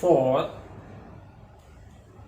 4.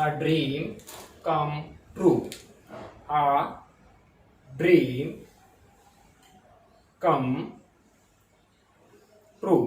A dream come true. A dream come true.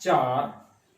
4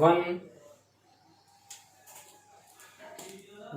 1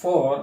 4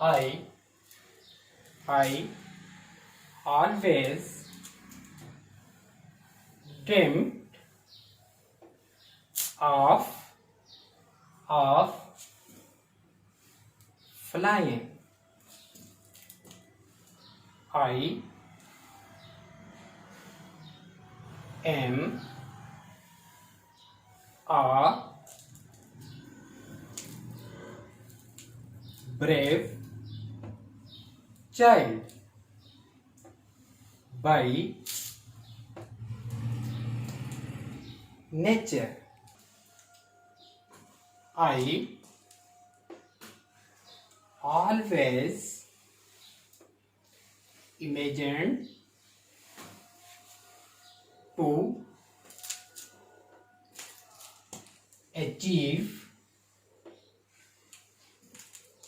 I always dreamt of flying. I am a brave child by nature. I always imagined to achieve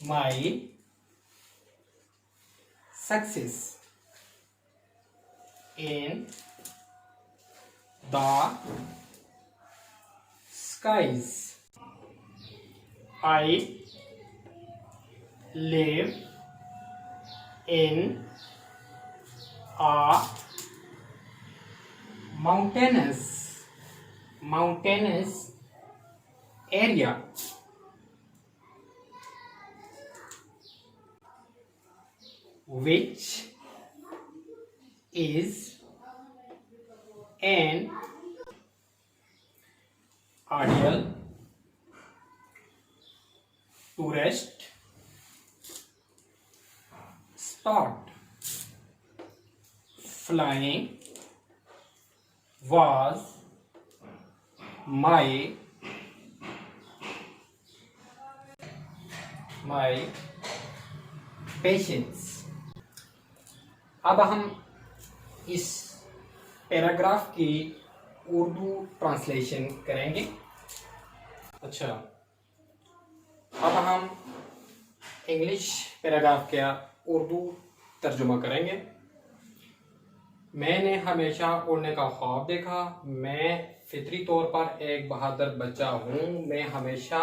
my success in the skies. I live in a mountainous area. Which is an ideal tourist spot. flying was my patience. अब हम इस paragraph की Urdu translation करेंगे। अच्छा, अब हम English paragraph का उर्दू तर्जुमा करेंगे। मैंने हमेशा उड़ने का ख्वाब देखा। मैं फितरी तौर पर एक बहादुर बच्चा हूँ। मैं हमेशा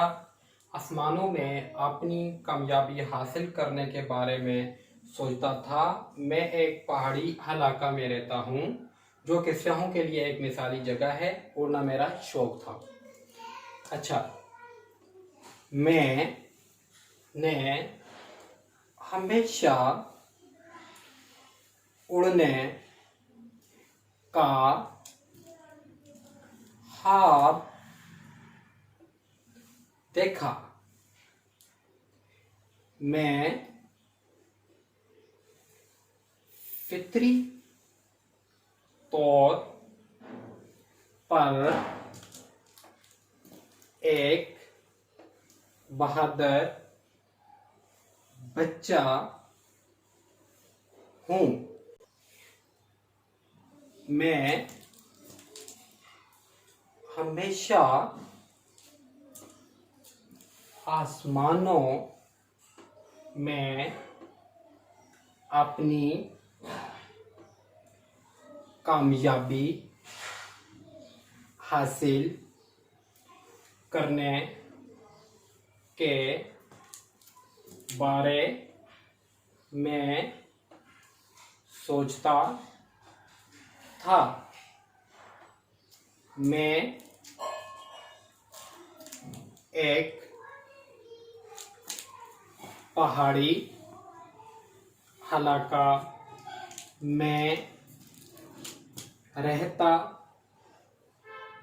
आसमानों में अपनी कामयाबी हासिल करने के बारे में सोचता था। मैं एक पहाड़ी इलाका में रहता हूँ जो कि सयाहों के लिए एक मिसाली जगह है। उड़ना मेरा शौक था। अच्छा, मैंने हमेशा उड़ने का ख्वाब देखा। मैं फितरी तौर पर एक बहादुर बच्चा हूँ। मैं हमेशा आसमानों में अपनी कामयाबी हासिल करने के बारे में सोचता था। मैं एक पहाड़ी इलाका में रहता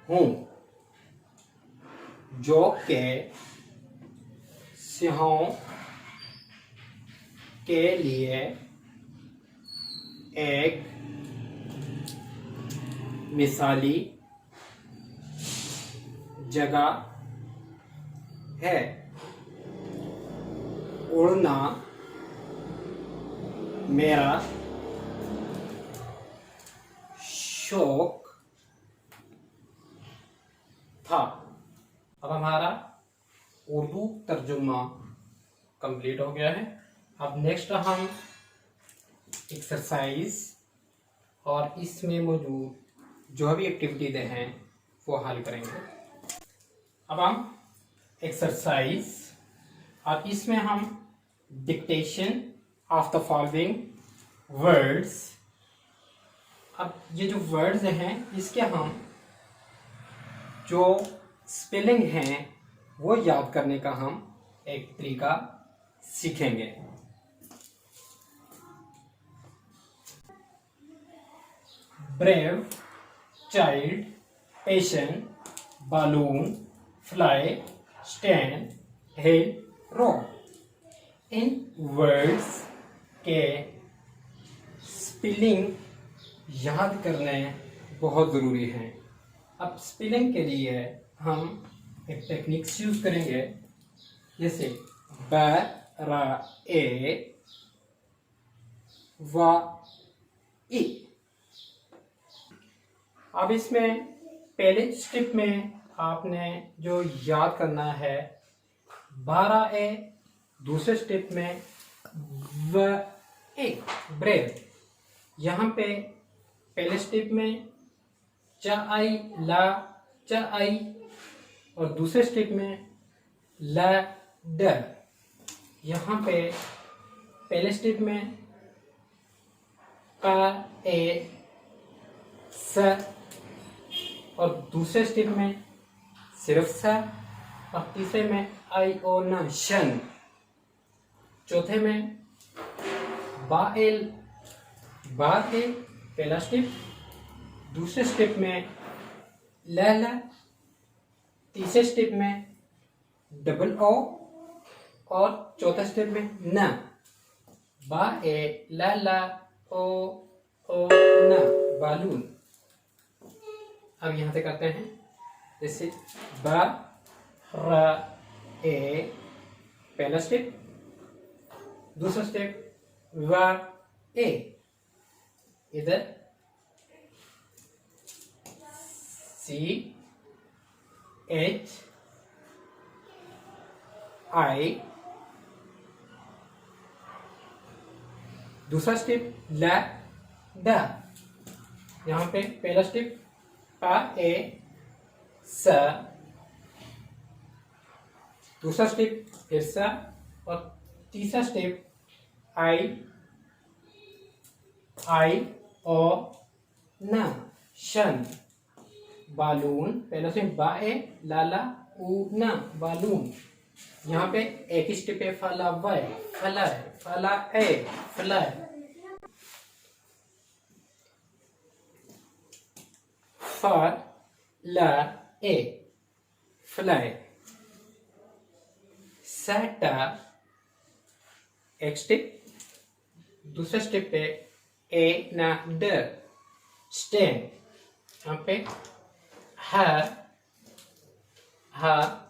हूँ जो कि सयाहों के लिए एक मिसाली जगह है। उड़ना मेरा शौक था। अब हमारा उर्दू तर्जुमा कंप्लीट हो गया है। अब नेक्स्ट हम एक्सरसाइज और इसमें मौजूद जो भी एक्टिविटी दे हैं वो हल करेंगे। अब हम एक्सरसाइज और इसमें हम dictation of the following words. अब ये जो वर्ड्स हैं इसके हम जो स्पेलिंग हैं वो याद करने का हम एक तरीका सीखेंगे। Brave, child, patient, balloon, fly, stand, hill, rock. इन वर्ड्स के स्पेलिंग याद करने बहुत ज़रूरी हैं। अब स्पेलिंग के लिए हम एक टेक्निक्स यूज़ करेंगे, जैसे ब, र, ए, व, ई। अब इसमें पहले स्टेप में आपने जो याद करना है 12 ए, दूसरे स्टेप में व ए, ब्रेव। यहाँ पे पहले स्टेप में च आई ला च आई और दूसरे स्टेप में ल ड। यहाँ पे पहले स्टेप में क ए स और दूसरे स्टेप में सिर्फ स और तीसरे में आई ओ न शन। चौथे में बाएल बार ए पहला स्टेप, दूसरे स्टेप में ल ल, तीसरे स्टेप में डबल ओ और चौथा स्टेप में न। बा ए ल ल ओ ना बालून। अब यहाँ से करते हैं, जैसे ब र ए पहला स्टेप, दूसरा स्टेप व ए, इधर सी एच आई, दूसरा स्टेप ल द, यहाँ पे पहला स्टेप प ए स, दूसरा स्टेप फिर स, और तीसरा स्टेप आई ओ न, शन। बालून, पहला स्टेप बा ए लाला उ न, बालून। यहाँ पे एक स्टेप है फला वय, फला फला ए फ्लाई, फर ला ए फ्लाई, सैटा एक स्टेप, दूसरा स्टेप पे ए ना ड, स्टैंड। यहाँ पे ह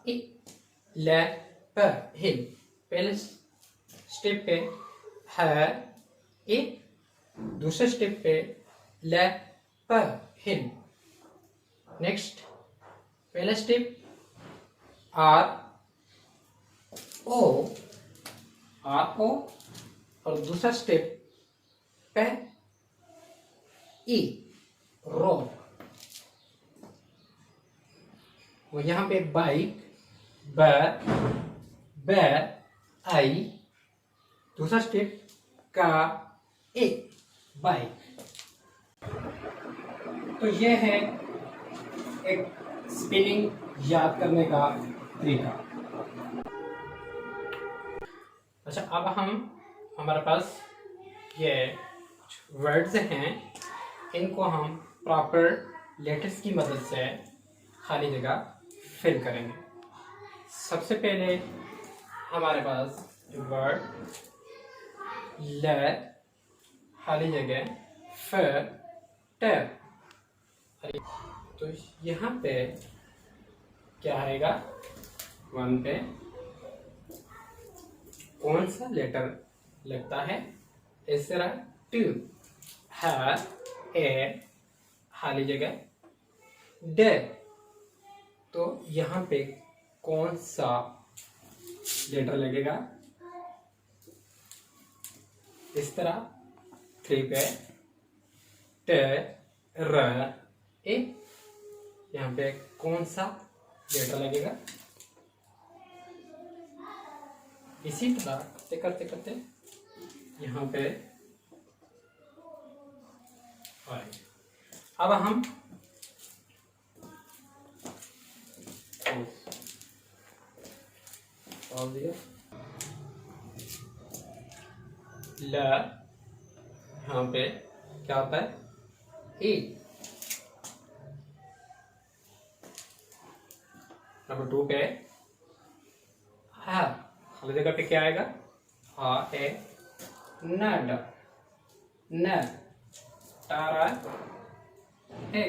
इ ल प, हिल। पहले स्टेप पे ह इ, दूसरे स्टेप पे ल प, हिल। नेक्स्ट पहला स्टेप आर ओ, और दूसरा स्टेप पे ई, रोड। वो यहाँ पे बाइक ब आई, दूसरा स्टेप का ए, बाइक। तो ये है एक स्पेलिंग याद करने का तरीका। अच्छा, अब हमारे पास ये वर्ड्स हैं, इनको हम प्रॉपर लेटर्स की मदद से खाली जगह फिल करेंगे। सबसे पहले हमारे पास जो वर्ड ल, खाली जगह फ ट, तो यहाँ पे क्या आएगा, वन पे कौन सा लेटर लगता है, इस तरह टू, ह ए खाली जगह ड, तो यहाँ पे कौन सा लेटर लगेगा, इस तरह थ्री पे ट र ए, यहाँ पे कौन सा लेटर लगेगा। इसी तरह करते करते यहाँ पे आएंगे। अब हम ल, यहाँ पे क्या होता है, ए। नंबर टू पे हा, खाली जगह पे क्या आएगा, हा ए नड, न तारा ए,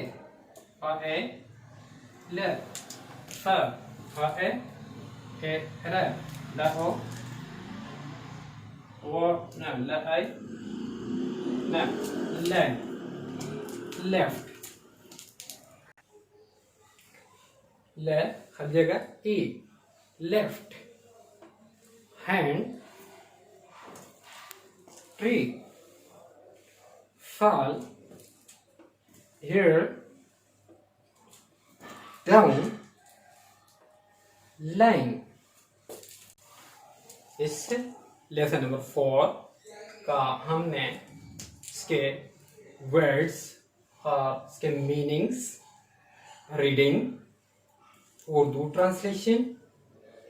हा ए ल, फ हा ए र, ल ओ वो न, ल आई न, लैंड, लेफ्ट। ल हर जगह ई, left. Hand tree, fall, here, down, line। इस लेसन नंबर 4 का हमने इसके वर्ड्स और इसके meanings, reading, Urdu translation,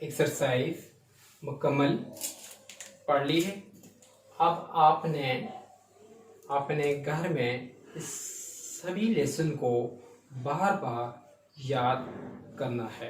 exercise मुकम्मल पढ़ ली है। अब आपने अपने घर में इस सभी लेसन को बार बार याद करना है।